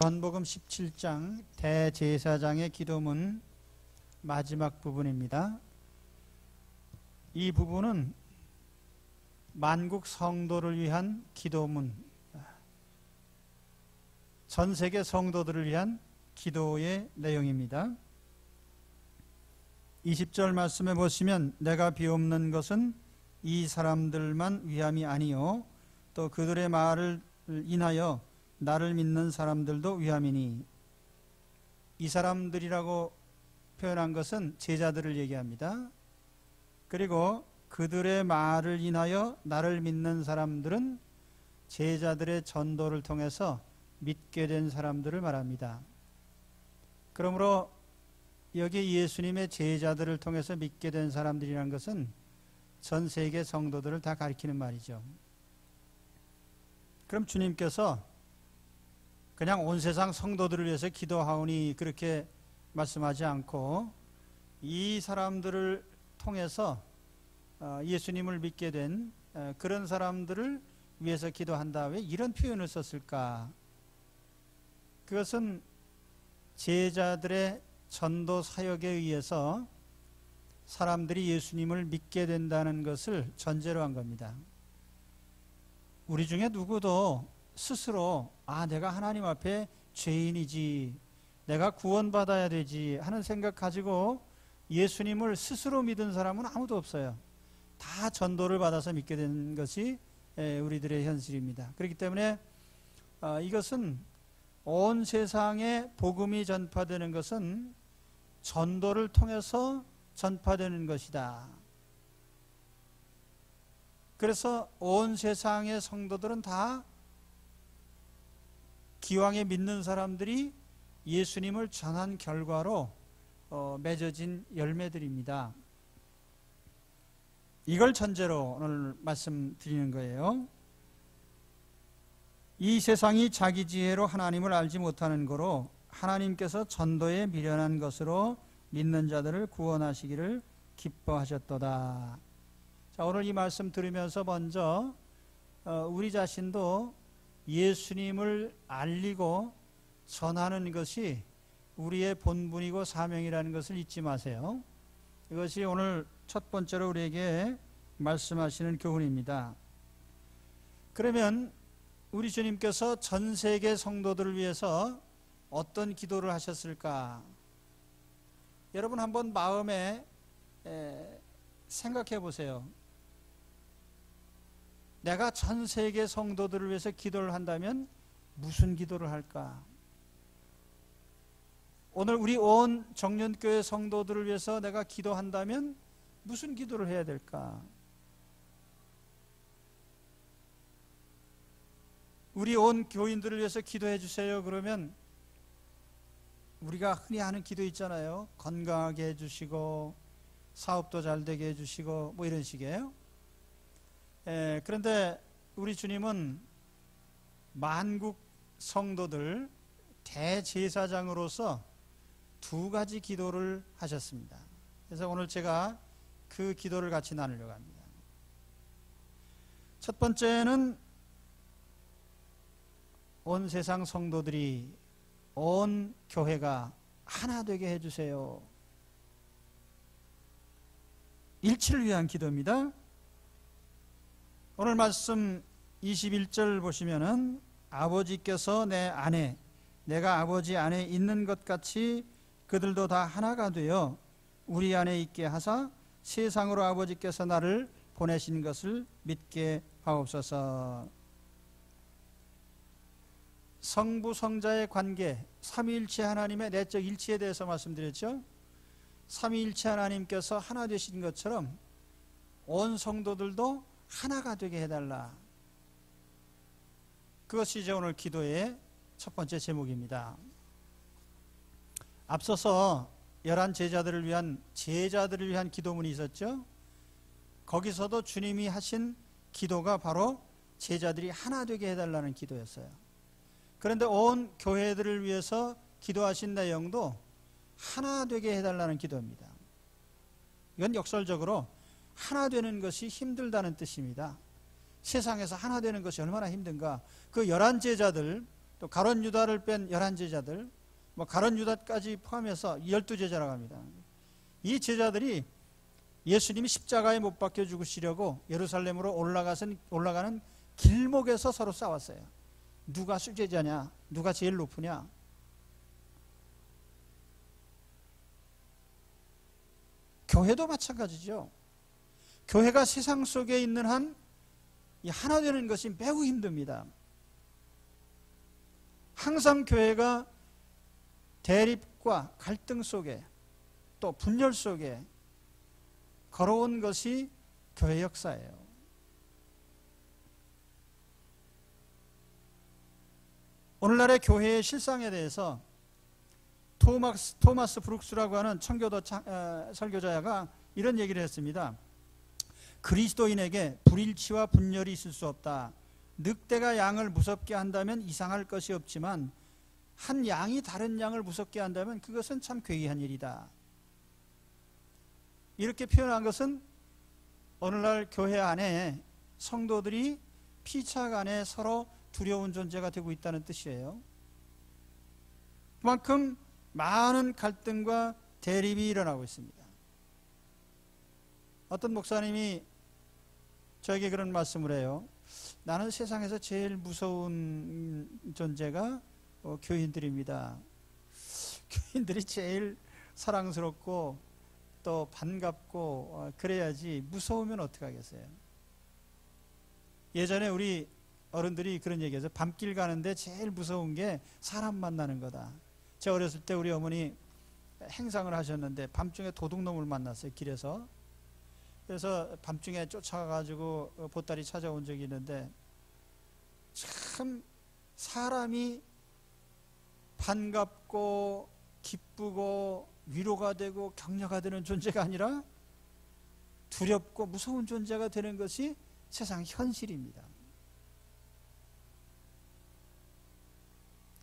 요한복음 17장 대제사장의 기도문 마지막 부분입니다. 이 부분은 만국 성도를 위한 기도문, 전 세계 성도들을 위한 기도의 내용입니다. 20절 말씀에 보시면 내가 비옵는 것은 이 사람들만 위함이 아니요 또 그들의 말을 인하여 나를 믿는 사람들도 위함이니, 이 사람들이라고 표현한 것은 제자들을 얘기합니다. 그리고 그들의 말을 인하여 나를 믿는 사람들은 제자들의 전도를 통해서 믿게 된 사람들을 말합니다. 그러므로 여기 예수님의 제자들을 통해서 믿게 된 사람들이라는 것은 전 세계 성도들을 다 가리키는 말이죠. 그럼 주님께서 그냥 온 세상 성도들을 위해서 기도하오니 그렇게 말씀하지 않고 이 사람들을 통해서 예수님을 믿게 된 그런 사람들을 위해서 기도한다, 왜 이런 표현을 썼을까? 그것은 제자들의 전도 사역에 의해서 사람들이 예수님을 믿게 된다는 것을 전제로 한 겁니다. 우리 중에 누구도 스스로 내가 하나님 앞에 죄인이지, 내가 구원받아야 되지 하는 생각 가지고 예수님을 스스로 믿은 사람은 아무도 없어요. 다 전도를 받아서 믿게 된 것이 우리들의 현실입니다. 그렇기 때문에 이것은 온 세상에 복음이 전파되는 것은 전도를 통해서 전파되는 것이다. 그래서 온 세상의 성도들은 다 기왕에 믿는 사람들이 예수님을 전한 결과로 맺어진 열매들입니다. 이걸 전제로 오늘 말씀드리는 거예요. 이 세상이 자기 지혜로 하나님을 알지 못하는 거로 하나님께서 전도에 미련한 것으로 믿는 자들을 구원하시기를 기뻐하셨도다. 자, 오늘 이 말씀 들으면서 먼저 우리 자신도 예수님을 알리고 전하는 것이 우리의 본분이고 사명이라는 것을 잊지 마세요. 이것이 오늘 첫 번째로 우리에게 말씀하시는 교훈입니다. 그러면 우리 주님께서 전 세계 성도들을 위해서 어떤 기도를 하셨을까? 여러분 한번 마음에 생각해 보세요. 내가 전 세계 성도들을 위해서 기도를 한다면 무슨 기도를 할까? 오늘 우리 온 정련교회 성도들을 위해서 내가 기도한다면 무슨 기도를 해야 될까? 우리 온 교인들을 위해서 기도해 주세요. 그러면 우리가 흔히 하는 기도 있잖아요. 건강하게 해주시고 사업도 잘 되게 해주시고 뭐 이런 식이에요. 그런데 우리 주님은 만국 성도들 대제사장으로서 두 가지 기도를 하셨습니다. 그래서 오늘 제가 그 기도를 같이 나누려고 합니다. 첫 번째는 온 세상 성도들이, 온 교회가 하나 되게 해주세요. 일치를 위한 기도입니다. 오늘 말씀 21절 보시면은 아버지께서 내 안에, 내가 아버지 안에 있는 것 같이 그들도 다 하나가 되어 우리 안에 있게 하사 세상으로 아버지께서 나를 보내신 것을 믿게 하옵소서. 성부 성자의 관계, 삼위일체 하나님의 내적 일치에 대해서 말씀드렸죠. 삼위일체 하나님께서 하나 되신 것처럼 온 성도들도 하나가 되게 해달라. 그것이 이제 오늘 기도의 첫 번째 제목입니다. 앞서서 11 제자들을 위한 기도문이 있었죠. 거기서도 주님이 하신 기도가 바로 제자들이 하나 되게 해달라는 기도였어요. 그런데 온 교회들을 위해서 기도하신 내용도 하나 되게 해달라는 기도입니다. 이건 역설적으로 하나 되는 것이 힘들다는 뜻입니다. 세상에서 하나 되는 것이 얼마나 힘든가. 그 11 제자들 또 가룟 유다를 뺀 11제자들, 뭐 가룟 유다까지 포함해서 12제자라고 합니다. 이 제자들이 예수님이 십자가에 못 박혀 죽으시려고 예루살렘으로 올라가는 길목에서 서로 싸웠어요. 누가 수제자냐, 누가 제일 높으냐. 교회도 마찬가지죠. 교회가 세상 속에 있는 한 이 하나 되는 것이 매우 힘듭니다. 항상 교회가 대립과 갈등 속에 또 분열 속에 걸어온 것이 교회 역사예요. 오늘날의 교회의 실상에 대해서 토마스 브룩스라고 하는 청교도 설교자가 이런 얘기를 했습니다. 그리스도인에게 불일치와 분열이 있을 수 없다. 늑대가 양을 무섭게 한다면 이상할 것이 없지만 한 양이 다른 양을 무섭게 한다면 그것은 참 괴이한 일이다. 이렇게 표현한 것은 오늘날 교회 안에 성도들이 피차 간에 서로 두려운 존재가 되고 있다는 뜻이에요. 그만큼 많은 갈등과 대립이 일어나고 있습니다. 어떤 목사님이 저에게 그런 말씀을 해요. 나는 세상에서 제일 무서운 존재가 교인들입니다. 교인들이 제일 사랑스럽고 또 반갑고 그래야지 무서우면 어떡하겠어요. 예전에 우리 어른들이 그런 얘기해서 밤길 가는데 제일 무서운 게 사람 만나는 거다. 제가 어렸을 때 우리 어머니 행상을 하셨는데 밤중에 도둑놈을 만났어요, 길에서. 그래서 밤중에 쫓아가가지고 보따리 찾아온 적이 있는데 참 사람이 반갑고 기쁘고 위로가 되고 격려가 되는 존재가 아니라 두렵고 무서운 존재가 되는 것이 세상 현실입니다.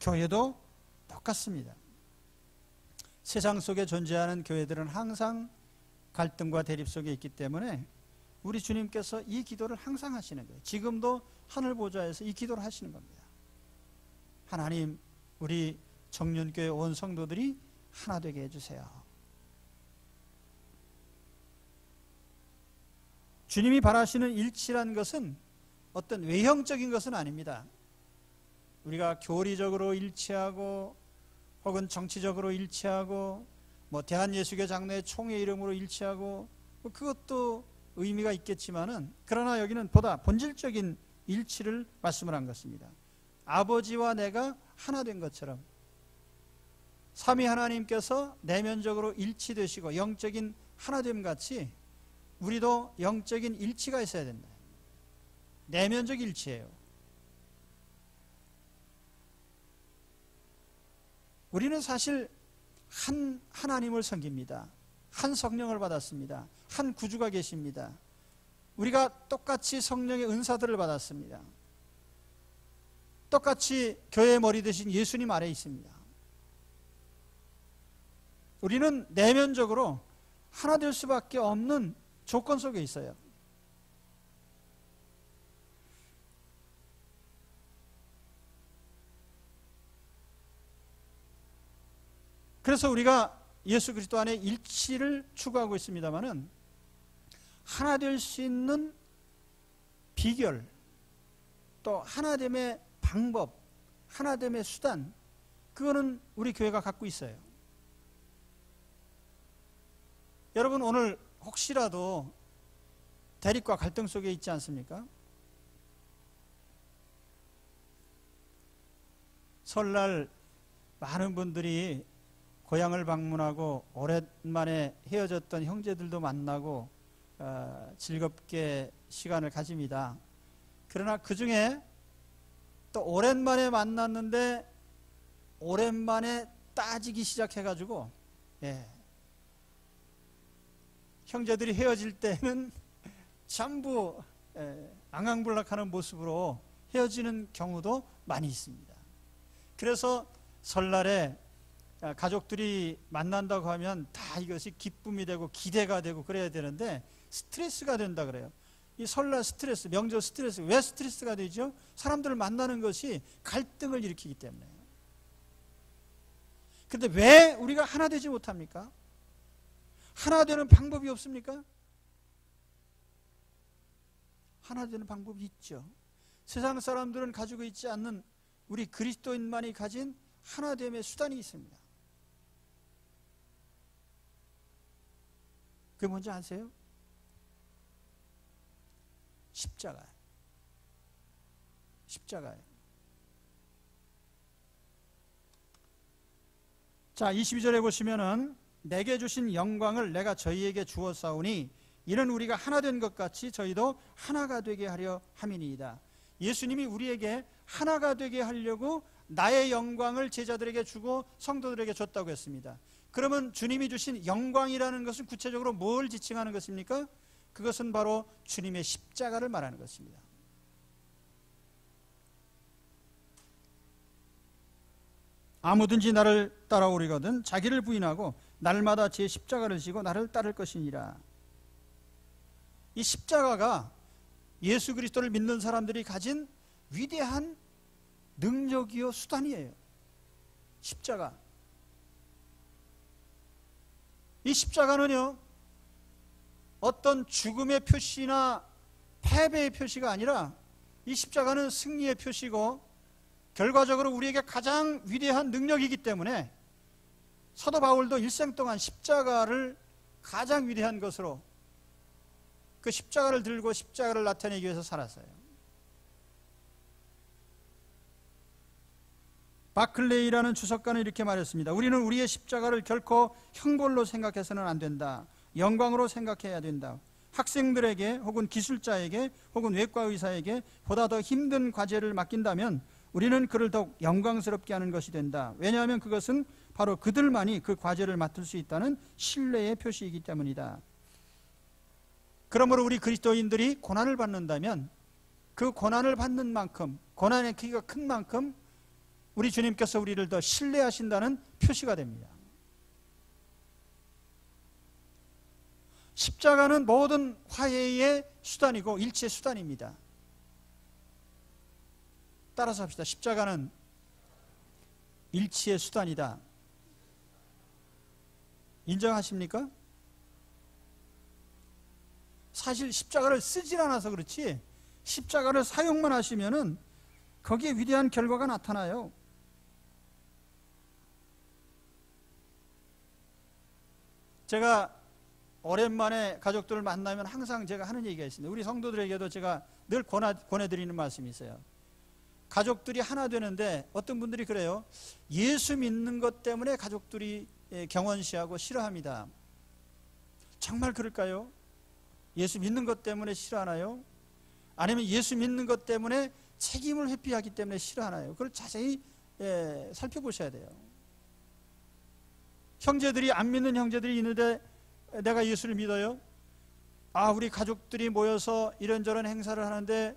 교회도 똑같습니다. 세상 속에 존재하는 교회들은 항상 갈등과 대립 속에 있기 때문에 우리 주님께서 이 기도를 항상 하시는 거예요. 지금도 하늘 보좌에서 이 기도를 하시는 겁니다. 하나님, 우리 정륜교회 온 성도들이 하나 되게 해주세요. 주님이 바라시는 일치란 것은 어떤 외형적인 것은 아닙니다. 우리가 교리적으로 일치하고 혹은 정치적으로 일치하고 뭐 대한예수교 장로의 총회 이름으로 일치하고 그것도 의미가 있겠지만은 그러나 여기는 보다 본질적인 일치를 말씀을 한 것입니다. 아버지와 내가 하나 된 것처럼 삼위 하나님께서 내면적으로 일치되시고 영적인 하나됨 같이 우리도 영적인 일치가 있어야 된다. 내면적 일치예요. 우리는 사실 한 하나님을 섬깁니다. 한 성령을 받았습니다. 한 구주가 계십니다. 우리가 똑같이 성령의 은사들을 받았습니다. 똑같이 교회의 머리 되신 예수님 아래 있습니다. 우리는 내면적으로 하나 될 수밖에 없는 조건 속에 있어요. 그래서 우리가 예수 그리스도 안에 일치를 추구하고 있습니다만은 하나 될 수 있는 비결, 또 하나됨의 방법, 하나됨의 수단, 그거는 우리 교회가 갖고 있어요. 여러분, 오늘 혹시라도 대립과 갈등 속에 있지 않습니까? 설날 많은 분들이 고향을 방문하고 오랜만에 헤어졌던 형제들도 만나고 즐겁게 시간을 가집니다. 그러나 그 중에 또 오랜만에 만났는데 오랜만에 따지기 시작해가지고 형제들이 헤어질 때는 전부 앙앙불락하는 모습으로 헤어지는 경우도 많이 있습니다. 그래서 설날에 가족들이 만난다고 하면 다 이것이 기쁨이 되고 기대가 되고 그래야 되는데 스트레스가 된다 그래요. 이 설날 스트레스, 명절 스트레스, 왜 스트레스가 되죠? 사람들을 만나는 것이 갈등을 일으키기 때문에. 그런데 왜 우리가 하나 되지 못합니까? 하나 되는 방법이 없습니까? 하나 되는 방법이 있죠. 세상 사람들은 가지고 있지 않는 우리 그리스도인만이 가진 하나됨의 수단이 있습니다. 그게 뭔지 아세요? 십자가예요. 십자가예요. 자, 22절에 보시면은 내게 주신 영광을 내가 저희에게 주었사오니 이는 우리가 하나 된 것 같이 저희도 하나가 되게 하려 함이니이다. 예수님이 우리에게 하나가 되게 하려고 나의 영광을 제자들에게 주고 성도들에게 줬다고 했습니다. 그러면 주님이 주신 영광이라는 것은 구체적으로 뭘 지칭하는 것입니까? 그것은 바로 주님의 십자가를 말하는 것입니다. 아무든지 나를 따라오리거든 자기를 부인하고 날마다 제 십자가를 지고 나를 따를 것이니라. 이 십자가가 예수 그리스도를 믿는 사람들이 가진 위대한 능력이요 수단이에요. 십자가. 이 십자가는요 어떤 죽음의 표시나 패배의 표시가 아니라 이 십자가는 승리의 표시고 결과적으로 우리에게 가장 위대한 능력이기 때문에 사도 바울도 일생 동안 십자가를 가장 위대한 것으로 그 십자가를 들고 십자가를 나타내기 위해서 살았어요. 바클레이라는 주석가는 이렇게 말했습니다. 우리는 우리의 십자가를 결코 형벌로 생각해서는 안 된다. 영광으로 생각해야 된다. 학생들에게 혹은 기술자에게 혹은 외과 의사에게 보다 더 힘든 과제를 맡긴다면 우리는 그를 더욱 영광스럽게 하는 것이 된다. 왜냐하면 그것은 바로 그들만이 그 과제를 맡을 수 있다는 신뢰의 표시이기 때문이다. 그러므로 우리 그리스도인들이 고난을 받는다면 그 고난을 받는 만큼, 고난의 크기가 큰 만큼 우리 주님께서 우리를 더 신뢰하신다는 표시가 됩니다. 십자가는 모든 화해의 수단이고 일체의 수단입니다. 따라서 합시다. 십자가는 일치의 수단이다. 인정하십니까? 사실 십자가를 쓰질 않아서 그렇지 십자가를 사용만 하시면은 거기에 위대한 결과가 나타나요. 제가 오랜만에 가족들을 만나면 항상 제가 하는 얘기가 있습니다. 우리 성도들에게도 제가 늘 권해드리는 말씀이 있어요. 가족들이 하나 되는데 어떤 분들이 그래요. 예수 믿는 것 때문에 가족들이 경원시하고 싫어합니다. 정말 그럴까요? 예수 믿는 것 때문에 싫어하나요? 아니면 예수 믿는 것 때문에 책임을 회피하기 때문에 싫어하나요? 그걸 자세히 살펴보셔야 돼요. 형제들이 안 믿는 형제들이 있는데 내가 예수를 믿어요? 아, 우리 가족들이 모여서 이런저런 행사를 하는데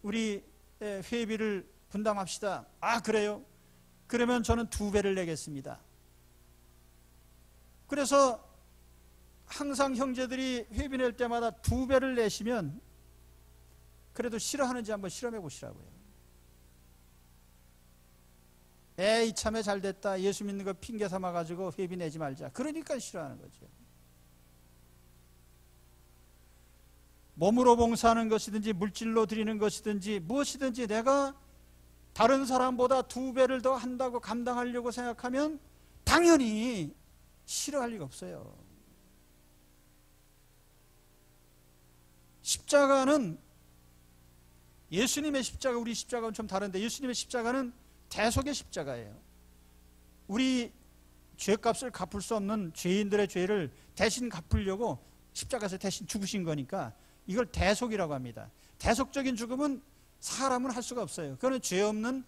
우리 회비를 분담합시다. 아, 그래요? 그러면 저는 2배를 내겠습니다. 그래서 항상 형제들이 회비 낼 때마다 2배를 내시면 그래도 싫어하는지 한번 실험해 보시라고요. 에이 참에 잘됐다. 예수 믿는 거 핑계 삼아가지고 회비 내지 말자. 그러니까 싫어하는 거죠. 몸으로 봉사하는 것이든지 물질로 드리는 것이든지 무엇이든지 내가 다른 사람보다 2배를 더 한다고 감당하려고 생각하면 당연히 싫어할 리가 없어요. 십자가는 예수님의 십자가, 우리 십자가는 좀 다른데 예수님의 십자가는 대속의 십자가예요. 우리 죄값을 갚을 수 없는 죄인들의 죄를 대신 갚으려고 십자가에서 대신 죽으신 거니까 이걸 대속이라고 합니다. 대속적인 죽음은 사람은 할 수가 없어요. 그거는 죄 없는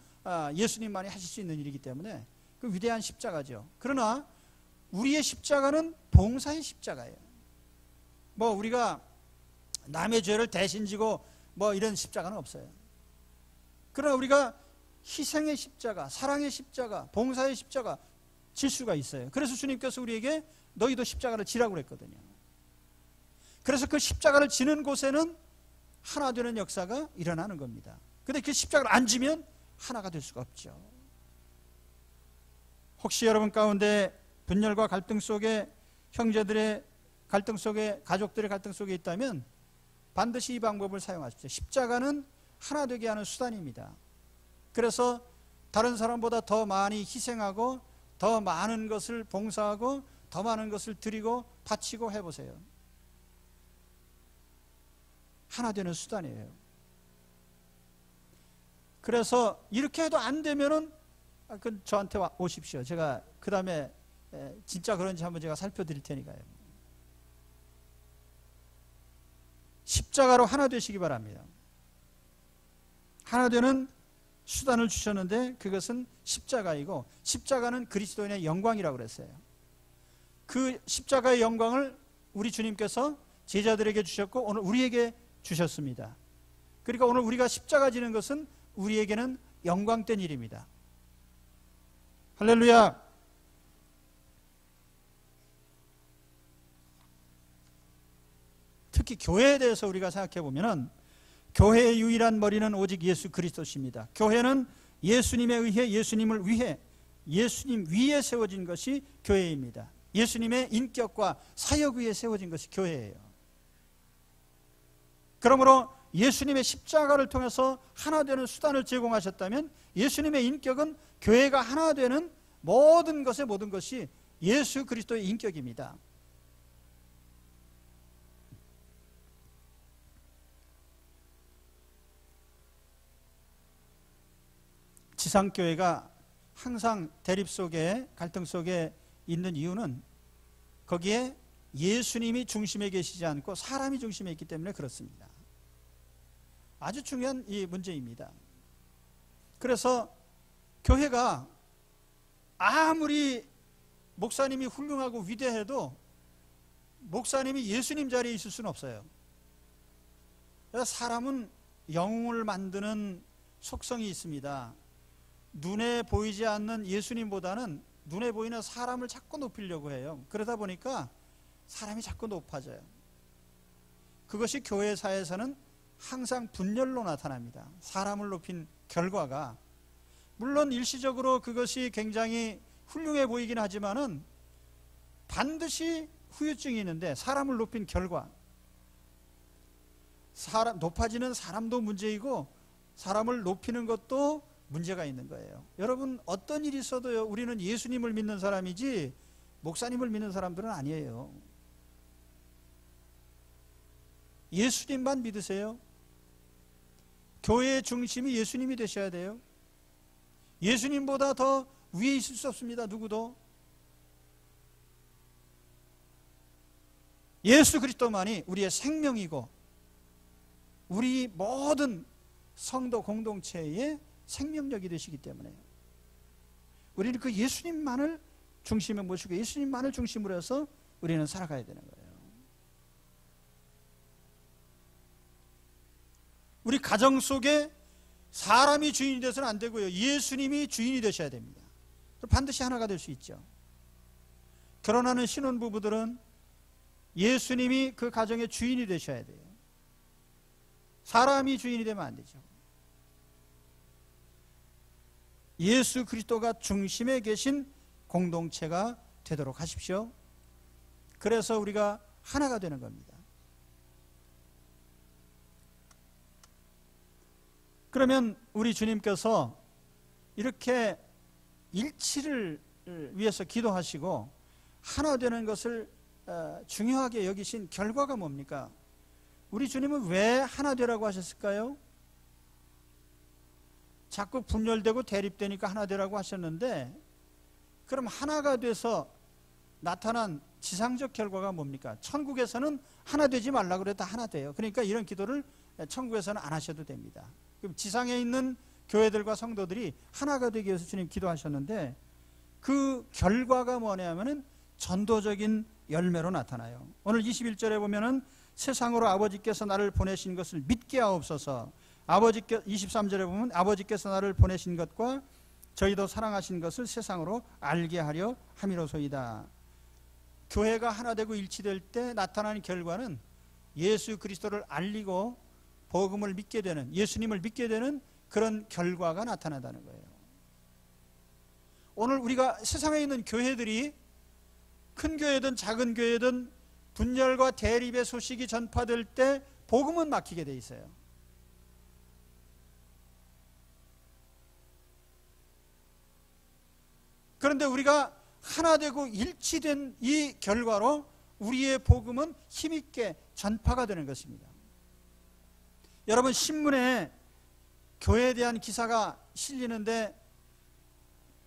예수님만이 하실 수 있는 일이기 때문에 그 위대한 십자가죠. 그러나 우리의 십자가는 봉사의 십자가예요. 뭐 우리가 남의 죄를 대신 지고 뭐 이런 십자가는 없어요. 그러나 우리가 희생의 십자가, 사랑의 십자가, 봉사의 십자가 질 수가 있어요. 그래서 주님께서 우리에게 너희도 십자가를 지라고 그랬거든요. 그래서 그 십자가를 지는 곳에는 하나 되는 역사가 일어나는 겁니다. 근데 그 십자가를 안 지면 하나가 될 수가 없죠. 혹시 여러분 가운데 분열과 갈등 속에, 형제들의 갈등 속에, 가족들의 갈등 속에 있다면 반드시 이 방법을 사용하십시오. 십자가는 하나 되게 하는 수단입니다. 그래서 다른 사람보다 더 많이 희생하고 더 많은 것을 봉사하고 더 많은 것을 드리고 바치고 해보세요. 하나 되는 수단이에요. 그래서 이렇게 해도 안 되면은 저한테 오십시오. 제가 그 다음에 진짜 그런지 한번 제가 살펴드릴 테니까요. 십자가로 하나 되시기 바랍니다. 하나 되는 수단을 주셨는데 그것은 십자가이고, 십자가는 그리스도인의 영광이라고 그랬어요. 그 십자가의 영광을 우리 주님께서 제자들에게 주셨고 오늘 우리에게 주셨습니다. 그러니까 오늘 우리가 십자가 지는 것은 우리에게는 영광된 일입니다. 할렐루야. 특히 교회에 대해서 우리가 생각해 보면은 교회의 유일한 머리는 오직 예수 그리스도십니다. 교회는 예수님에 의해, 예수님을 위해, 예수님 위에 세워진 것이 교회입니다. 예수님의 인격과 사역 위에 세워진 것이 교회예요. 그러므로 예수님의 십자가를 통해서 하나 되는 수단을 제공하셨다면 예수님의 인격은 교회가 하나 되는 모든 것의 모든 것이 예수 그리스도의 인격입니다. 지상교회가 항상 대립 속에, 갈등 속에 있는 이유는 거기에 예수님이 중심에 계시지 않고 사람이 중심에 있기 때문에 그렇습니다. 아주 중요한 이 문제입니다. 그래서 교회가 아무리 목사님이 훌륭하고 위대해도 목사님이 예수님 자리에 있을 수는 없어요. 그래서 사람은 영웅을 만드는 속성이 있습니다. 눈에 보이지 않는 예수님보다는 눈에 보이는 사람을 자꾸 높이려고 해요. 그러다 보니까 사람이 자꾸 높아져요. 그것이 교회사에서는 항상 분열로 나타납니다. 사람을 높인 결과가, 물론 일시적으로 그것이 굉장히 훌륭해 보이긴 하지만은 반드시 후유증이 있는데, 사람을 높인 결과, 높아지는 사람도 문제이고 사람을 높이는 것도 문제가 있는 거예요. 여러분, 어떤 일이 있어도요, 우리는 예수님을 믿는 사람이지 목사님을 믿는 사람들은 아니에요. 예수님만 믿으세요. 교회의 중심이 예수님이 되셔야 돼요. 예수님보다 더 위에 있을 수 없습니다. 누구도. 예수 그리스도만이 우리의 생명이고 우리 모든 성도 공동체의 생명력이 되시기 때문에 우리는 그 예수님만을 중심에 모시고 예수님만을 중심으로 해서 우리는 살아가야 되는 거예요. 우리 가정 속에 사람이 주인이 되서는 안 되고요, 예수님이 주인이 되셔야 됩니다. 반드시 하나가 될 수 있죠. 결혼하는 신혼부부들은 예수님이 그 가정의 주인이 되셔야 돼요. 사람이 주인이 되면 안 되죠. 예수 그리스도가 중심에 계신 공동체가 되도록 하십시오. 그래서 우리가 하나가 되는 겁니다. 그러면 우리 주님께서 이렇게 일치를 위해서 기도하시고 하나 되는 것을 중요하게 여기신 결과가 뭡니까? 우리 주님은 왜 하나 되라고 하셨을까요? 자꾸 분열되고 대립되니까 하나 되라고 하셨는데, 그럼 하나가 돼서 나타난 지상적 결과가 뭡니까? 천국에서는 하나 되지 말라고 그래도 다 하나 돼요. 그러니까 이런 기도를 천국에서는 안 하셔도 됩니다. 그럼 지상에 있는 교회들과 성도들이 하나가 되기 위해서 주님 기도하셨는데, 그 결과가 뭐냐면은 전도적인 열매로 나타나요. 오늘 21절에 보면은 세상으로 아버지께서 나를 보내신 것을 믿게 하옵소서. 23절에 보면 아버지께서 나를 보내신 것과 저희도 사랑하신 것을 세상으로 알게 하려 함이로소이다. 교회가 하나 되고 일치될 때 나타나는 결과는 예수 그리스도를 알리고 복음을 믿게 되는, 예수님을 믿게 되는 그런 결과가 나타난다는 거예요. 오늘 우리가 세상에 있는 교회들이 큰 교회든 작은 교회든 분열과 대립의 소식이 전파될 때 복음은 막히게 돼 있어요. 그런데 우리가 하나 되고 일치된 이 결과로 우리의 복음은 힘있게 전파가 되는 것입니다. 여러분, 신문에 교회에 대한 기사가 실리는데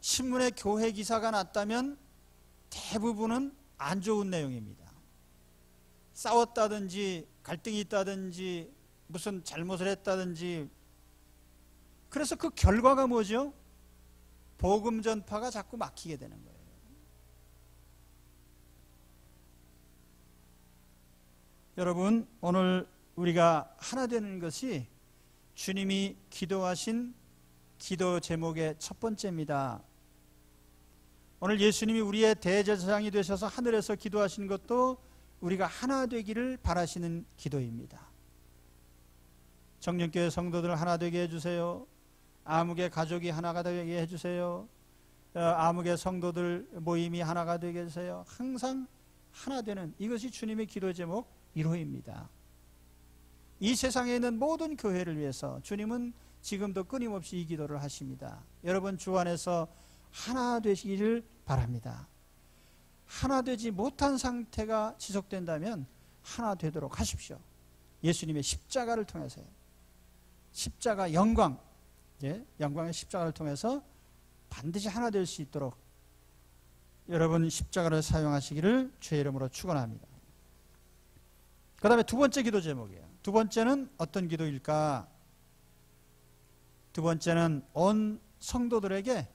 신문에 교회 기사가 났다면 대부분은 안 좋은 내용입니다. 싸웠다든지 갈등이 있다든지 무슨 잘못을 했다든지. 그래서 그 결과가 뭐죠? 복음 전파가 자꾸 막히게 되는 거예요. 여러분, 오늘 우리가 하나 되는 것이 주님이 기도하신 기도 제목의 첫 번째입니다. 오늘 예수님이 우리의 대제사장이 되셔서 하늘에서 기도하신 것도 우리가 하나 되기를 바라시는 기도입니다. 정령교회 성도들 하나 되게 해주세요. 아무개 가족이 하나가 되게 해주세요. 아무개 성도들 모임이 하나가 되게 해주세요. 항상 하나 되는, 이것이 주님의 기도 제목 1호입니다. 이 세상에 있는 모든 교회를 위해서 주님은 지금도 끊임없이 이 기도를 하십니다. 여러분, 주 안에서 하나 되시기를 바랍니다. 하나 되지 못한 상태가 지속된다면 하나 되도록 하십시오. 예수님의 십자가를 통해서요. 십자가 영광, 영광의 십자가를 통해서 반드시 하나 될 수 있도록 여러분 십자가를 사용하시기를 주의 이름으로 축원합니다. 그 다음에 두 번째 기도 제목이에요. 두 번째는 어떤 기도일까? 두 번째는 온 성도들에게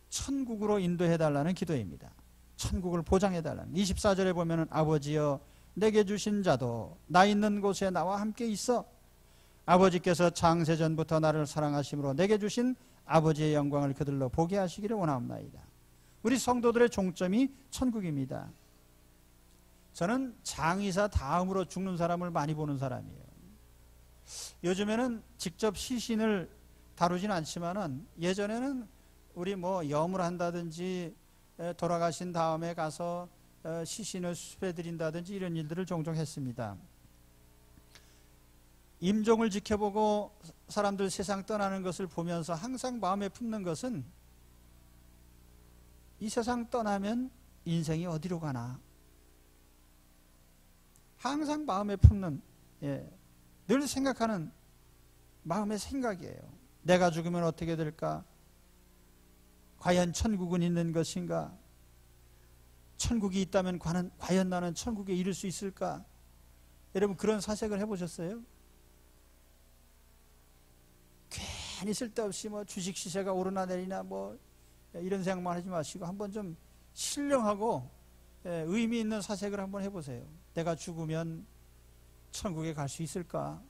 천국으로 인도해달라는 기도입니다. 천국을 보장해달라는. 24절에 보면 아버지여 내게 주신 자도 나 있는 곳에 나와 함께 있어. 아버지께서 창세전부터 나를 사랑하심으로 내게 주신 아버지의 영광을 그들로 보게 하시기를 원하옵나이다. 우리 성도들의 종점이 천국입니다. 저는 장의사 다음으로 죽는 사람을 많이 보는 사람이에요. 요즘에는 직접 시신을 다루진 않지만은 예전에는 우리 염을 한다든지 돌아가신 다음에 가서 시신을 수습해 드린다든지 이런 일들을 종종 했습니다. 임종을 지켜보고 사람들 세상 떠나는 것을 보면서 항상 마음에 품는 것은 이 세상 떠나면 인생이 어디로 가나, 항상 마음에 품는, 늘 생각하는 마음의 생각이에요. 내가 죽으면 어떻게 될까? 과연 천국은 있는 것인가? 천국이 있다면 과연 나는 천국에 이를 수 있을까? 여러분, 그런 사색을 해보셨어요? 괜히 쓸데없이 주식 시세가 오르나 내리나 이런 생각만 하지 마시고 한번 좀 신령하고 의미 있는 사색을 한번 해보세요. 내가 죽으면 천국에 갈 수 있을까?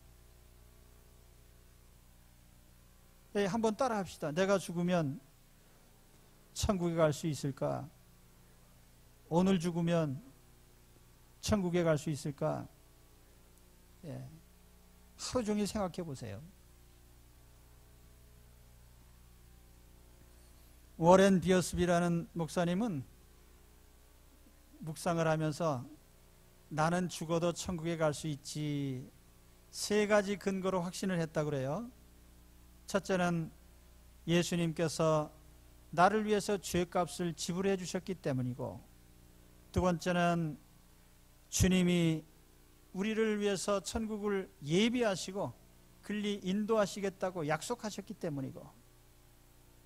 한번 따라 합시다. 내가 죽으면 천국에 갈 수 있을까? 오늘 죽으면 천국에 갈 수 있을까? 하루 종일 생각해 보세요. 워렌 비어스비라는 목사님은 묵상을 하면서 나는 죽어도 천국에 갈 수 있지, 세 가지 근거로 확신을 했다고 그래요. 첫째는 예수님께서 나를 위해서 죄값을 지불해 주셨기 때문이고, 두 번째는 주님이 우리를 위해서 천국을 예비하시고 글리 인도하시겠다고 약속하셨기 때문이고,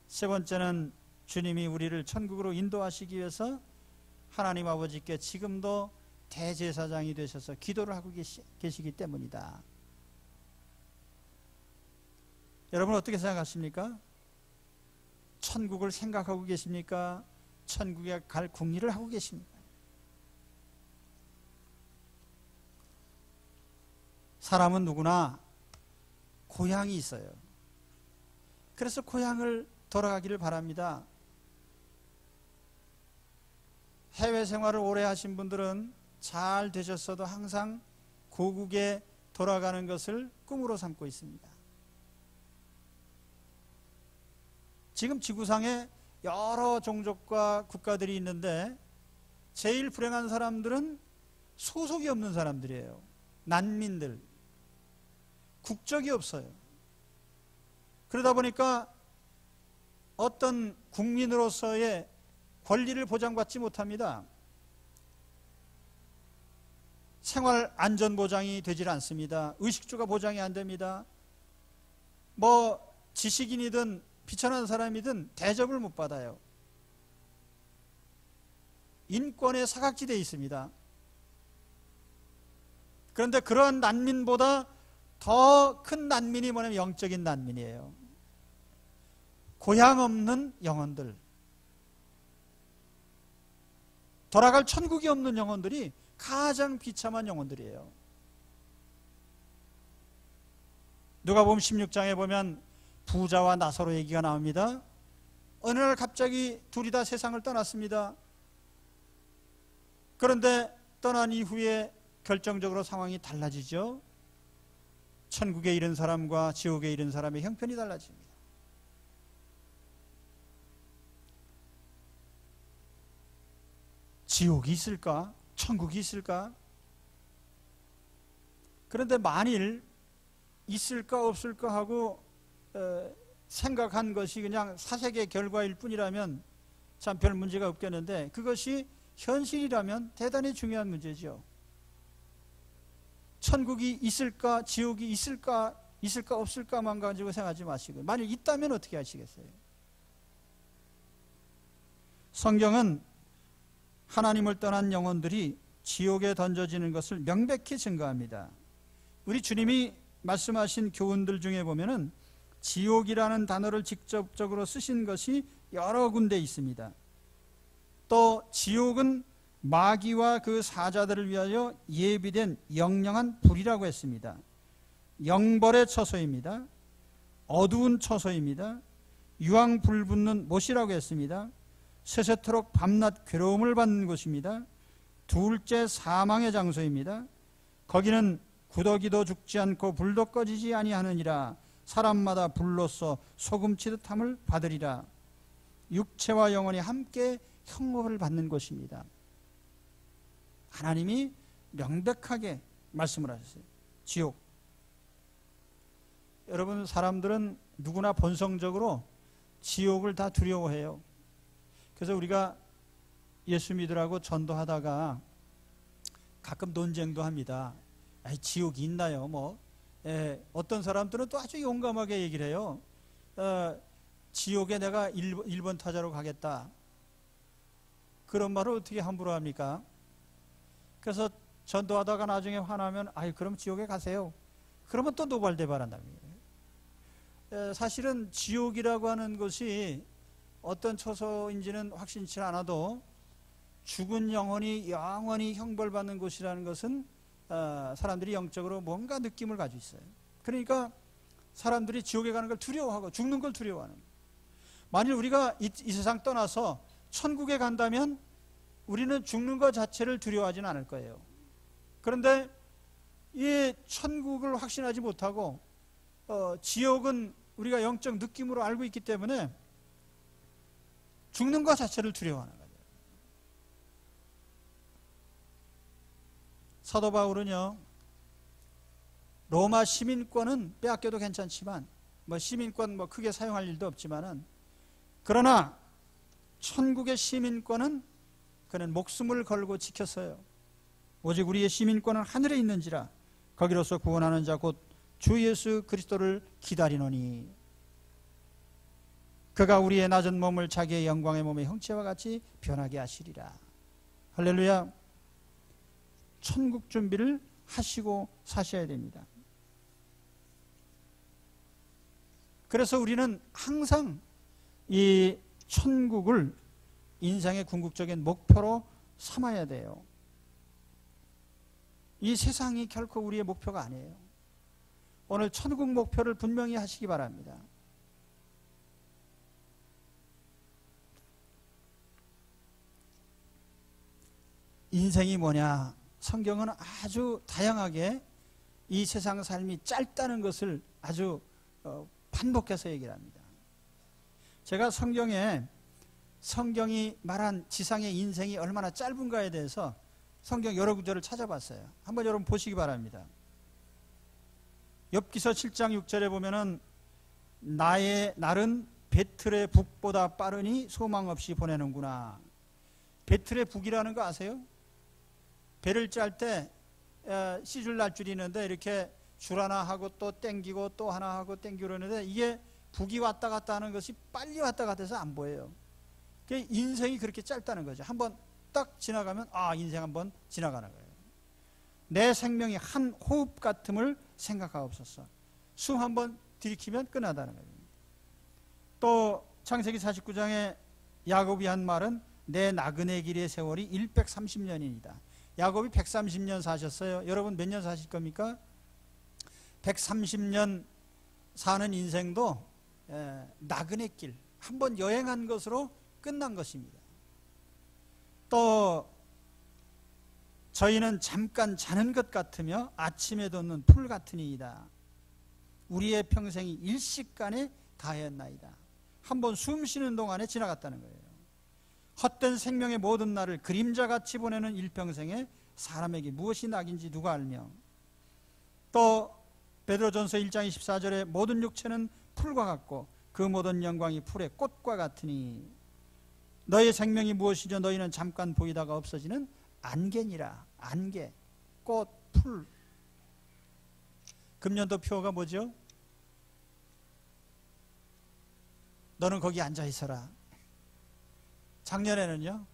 세 번째는 주님이 우리를 천국으로 인도하시기 위해서 하나님 아버지께 지금도 대제사장이 되셔서 기도를 하고 계시기 때문이다. 여러분, 어떻게 생각하십니까? 천국을 생각하고 계십니까? 천국에 갈 궁리를 하고 계십니까? 사람은 누구나 고향이 있어요. 그래서 고향을 돌아가기를 바랍니다. 해외 생활을 오래 하신 분들은 잘 되셨어도 항상 고국에 돌아가는 것을 꿈으로 삼고 있습니다. 지금 지구상에 여러 종족과 국가들이 있는데 제일 불행한 사람들은 소속이 없는 사람들이에요. 난민들. 국적이 없어요. 그러다 보니까 어떤 국민으로서의 권리를 보장받지 못합니다. 생활 안전 보장이 되질 않습니다. 의식주가 보장이 안 됩니다. 뭐 지식인이든 비천한 사람이든 대접을 못 받아요. 인권의 사각지대에 있습니다. 그런데 그런 난민보다 더 큰 난민이 뭐냐면 영적인 난민이에요. 고향 없는 영혼들, 돌아갈 천국이 없는 영혼들이 가장 비참한 영혼들이에요. 누가복음 16장에 보면 부자와 나사로 얘기가 나옵니다. 어느 날 갑자기 둘이 다 세상을 떠났습니다. 그런데 떠난 이후에 결정적으로 상황이 달라지죠. 천국에 이른 사람과 지옥에 이른 사람의 형편이 달라집니다. 지옥이 있을까? 천국이 있을까? 그런데 만일 있을까 없을까 하고 생각한 것이 그냥 사색의 결과일 뿐이라면 참 별 문제가 없겠는데, 그것이 현실이라면 대단히 중요한 문제죠. 천국이 있을까, 지옥이 있을까 없을까만 가지고 생각하지 마시고, 만일 있다면 어떻게 하시겠어요? 성경은 하나님을 떠난 영혼들이 지옥에 던져지는 것을 명백히 증거합니다. 우리 주님이 말씀하신 교훈들 중에 보면은 지옥이라는 단어를 직접적으로 쓰신 것이 여러 군데 있습니다. 또 지옥은 마귀와 그 사자들을 위하여 예비된 영영한 불이라고 했습니다. 영벌의 처소입니다. 어두운 처소입니다. 유황 불붙는 못이라고 했습니다. 세세토록 밤낮 괴로움을 받는 곳입니다. 둘째 사망의 장소입니다. 거기는 구더기도 죽지 않고 불도 꺼지지 아니하느니라. 사람마다 불로써 소금치듯함을 받으리라. 육체와 영혼이 함께 형벌을 받는 곳입니다. 하나님이 명백하게 말씀을 하셨어요. 지옥. 여러분, 사람들은 누구나 본성적으로 지옥을 다 두려워해요. 그래서 우리가 예수 믿으라고 전도하다가 가끔 논쟁도 합니다. 아이, 지옥이 있나요? 어떤 사람들은 또 아주 용감하게 얘기를 해요. 지옥에 내가 1번 타자로 가겠다. 그런 말을 어떻게 함부로 합니까? 그래서 전도하다가 나중에 화나면 그럼 지옥에 가세요. 그러면 또 노발대발한답니다. 사실은 지옥이라고 하는 것이 어떤 처소인지는 확신치 않아도 죽은 영혼이 영원히 형벌받는 곳이라는 것은 사람들이 영적으로 뭔가 느낌을 가지고 있어요. 그러니까 사람들이 지옥에 가는 걸 두려워하고 죽는 걸 두려워하는 거예요. 만일 우리가 이 세상 떠나서 천국에 간다면 우리는 죽는 것 자체를 두려워하지는 않을 거예요. 그런데 이 천국을 확신하지 못하고 지옥은 우리가 영적 느낌으로 알고 있기 때문에 죽는 것 자체를 두려워하는 거예요. 사도 바울은요, 로마 시민권은 빼앗겨도 괜찮지만 시민권 크게 사용할 일도 없지만은, 그러나 천국의 시민권은 그는 목숨을 걸고 지켰어요. 오직 우리의 시민권은 하늘에 있는지라 거기로서 구원하는 자 곧 주 예수 그리스도를 기다리노니 그가 우리의 낮은 몸을 자기의 영광의 몸의 형체와 같이 변하게 하시리라. 할렐루야. 천국 준비를 하시고 사셔야 됩니다. 그래서 우리는 항상 이 천국을 인생의 궁극적인 목표로 삼아야 돼요. 이 세상이 결코 우리의 목표가 아니에요. 오늘 천국 목표를 분명히 하시기 바랍니다. 인생이 뭐냐? 성경은 아주 다양하게 이 세상 삶이 짧다는 것을 아주 반복해서 얘기를 합니다. 제가 성경이 말한 지상의 인생이 얼마나 짧은가에 대해서 성경 여러 구절을 찾아봤어요. 한번 여러분 보시기 바랍니다. 욥기서 7장 6절에 보면은 나의 날은 배틀의 북보다 빠르니 소망 없이 보내는구나. 배틀의 북이라는 거 아세요? 배를 짤 때 씨줄 날 줄이 있는데 이렇게 줄 하나 하고 또 땡기고 또 하나 하고 땡기고 그러는데 이게 북이 왔다 갔다 하는 것이 빨리 왔다 갔다 해서 안 보여요. 인생이 그렇게 짧다는 거죠. 한번 딱 지나가면 인생 한번 지나가는 거예요. 내 생명이 한 호흡 같음을 생각하옵소서. 숨 한번 들이키면 끝나다는 거예요. 또 창세기 49장에 야곱이 한 말은 내 나그네 길의 세월이 130년이다. 야곱이 130년 사셨어요. 여러분 몇 년 사실 겁니까? 130년 사는 인생도 나그네 길, 한번 여행한 것으로 끝난 것입니다. 또 저희는 잠깐 자는 것 같으며 아침에 돋는 풀 같으니이다. 우리의 평생이 일시간에 다하였나이다. 한번 숨 쉬는 동안에 지나갔다는 거예요. 헛된 생명의 모든 날을 그림자같이 보내는 일평생에 사람에게 무엇이 낙인지 누가 알며. 또 베드로전서 1장 24절에 모든 육체는 풀과 같고 그 모든 영광이 풀의 꽃과 같으니 너의 생명이 무엇이죠? 너희는 잠깐 보이다가 없어지는 안개니라. 안개, 꽃, 풀. 금년도 표어가 뭐죠? 너는 거기 앉아 있어라. 작년에는요,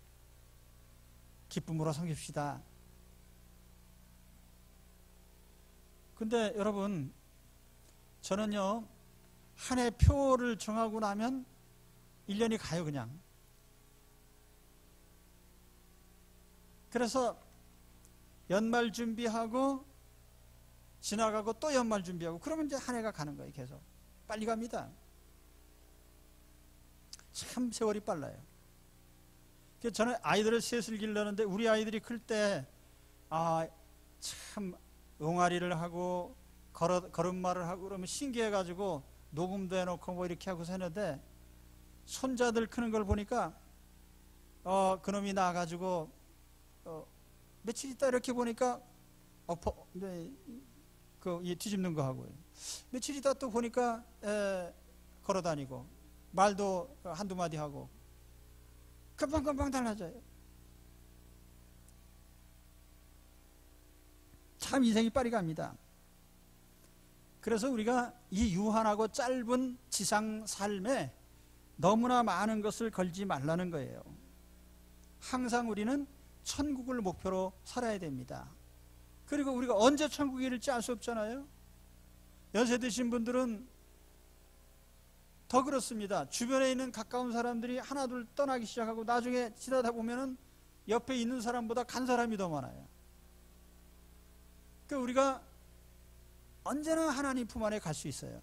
기쁨으로 섬깁시다. 근데 여러분, 저는요, 한 해 표를 정하고 나면 1년이 가요, 그냥. 그래서 연말 준비하고 지나가고 또 연말 준비하고 그러면 이제 한 해가 가는 거예요. 계속 빨리 갑니다. 참 세월이 빨라요. 저는 아이들을 셋을 길렀는데 우리 아이들이 클 때 참 옹알이를 하고 걸음마를 하고 그러면 신기해가지고 녹음도 해놓고 뭐 이렇게 하고 했는데 손자들 크는 걸 보니까 그놈이 나가지고 며칠 있다 이렇게 보니까 뒤집는 거 하고요. 며칠 있다 또 보니까 걸어다니고 말도 한두 마디 하고 금방금방 달라져요. 참 인생이 빨리 갑니다. 그래서 우리가 이 유한하고 짧은 지상 삶에 너무나 많은 것을 걸지 말라는 거예요. 항상 우리는 천국을 목표로 살아야 됩니다. 그리고 우리가 언제 천국에 이를지 알 수 없잖아요. 연세 드신 분들은 더 그렇습니다. 주변에 있는 가까운 사람들이 하나둘 떠나기 시작하고 나중에 지나다 보면은 옆에 있는 사람보다 간 사람이 더 많아요. 그러니까 우리가 언제나 하나님 품 안에 갈 수 있어요.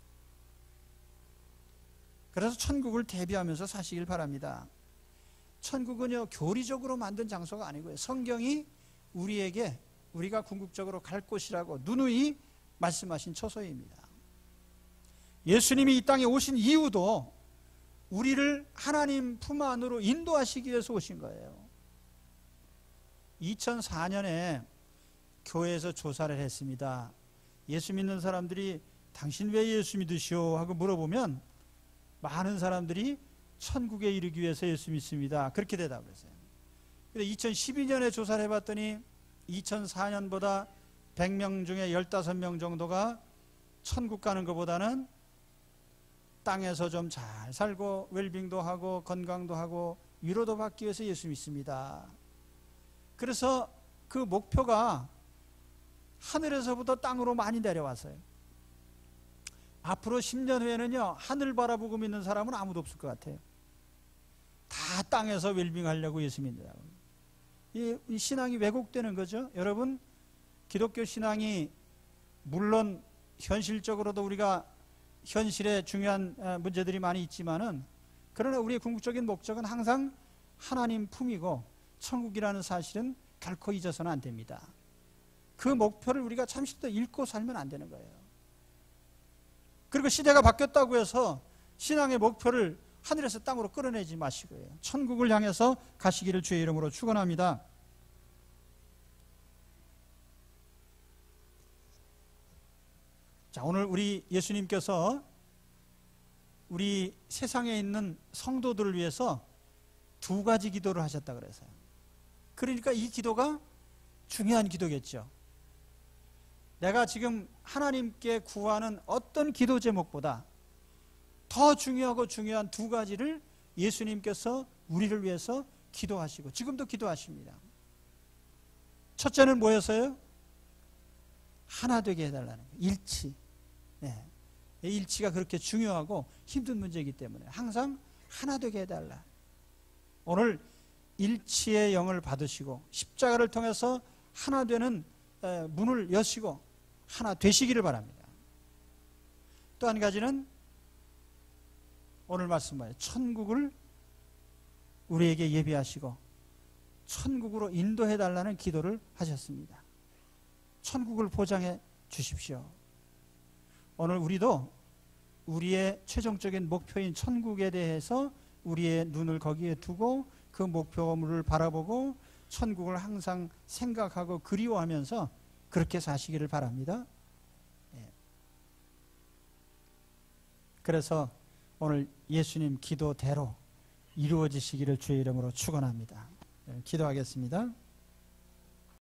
그래서 천국을 대비하면서 사시길 바랍니다. 천국은요, 교리적으로 만든 장소가 아니고요. 성경이 우리에게 우리가 궁극적으로 갈 곳이라고 누누이 말씀하신 처소입니다. 예수님이 이 땅에 오신 이유도 우리를 하나님 품 안으로 인도하시기 위해서 오신 거예요. 2004년에 교회에서 조사를 했습니다. 예수 믿는 사람들이 당신 왜 예수 믿으시오? 하고 물어보면 많은 사람들이 천국에 이르기 위해서 예수 믿습니다. 그렇게 대답을 했어요. 근데 2012년에 조사를 해봤더니 2004년보다 100명 중에 15명 정도가 천국 가는 것보다는 땅에서 좀 잘 살고 웰빙도 하고 건강도 하고 위로도 받기 위해서 예수 믿습니다. 그래서 그 목표가 하늘에서부터 땅으로 많이 내려왔어요. 앞으로 10년 후에는요, 하늘 바라보고 믿는 사람은 아무도 없을 것 같아요. 다 땅에서 웰빙하려고 예수 믿는다. 이 신앙이 왜곡되는 거죠. 여러분, 기독교 신앙이 물론 현실적으로도 우리가 현실에 중요한 문제들이 많이 있지만은, 그러나 우리의 궁극적인 목적은 항상 하나님 품이고 천국이라는 사실은 결코 잊어서는 안 됩니다. 그 목표를 우리가 잠시도 잃고 살면 안 되는 거예요. 그리고 시대가 바뀌었다고 해서 신앙의 목표를 하늘에서 땅으로 끌어내지 마시고요. 천국을 향해서 가시기를 주의 이름으로 축원합니다. 자, 오늘 우리 예수님께서 우리 세상에 있는 성도들을 위해서 두 가지 기도를 하셨다 그래서요. 그러니까 이 기도가 중요한 기도겠죠. 내가 지금 하나님께 구하는 어떤 기도 제목보다 더 중요하고 중요한 두 가지를 예수님께서 우리를 위해서 기도하시고 지금도 기도하십니다. 첫째는 뭐였어요? 하나 되게 해달라는 거예요. 일치. 네. 일치가 그렇게 중요하고 힘든 문제이기 때문에 항상 하나 되게 해달라. 오늘 일치의 영을 받으시고 십자가를 통해서 하나 되는 문을 여시고 하나 되시기를 바랍니다. 또 한 가지는 오늘 말씀 말이에요. 천국을 우리에게 예비하시고 천국으로 인도해 달라는 기도를 하셨습니다. 천국을 보장해 주십시오. 오늘 우리도 우리의 최종적인 목표인 천국에 대해서 우리의 눈을 거기에 두고 그 목표물을 바라보고 천국을 항상 생각하고 그리워하면서 그렇게 사시기를 바랍니다. 그래서 오늘 예수님 기도대로 이루어지시기를 주의 이름으로 축원합니다. 기도하겠습니다.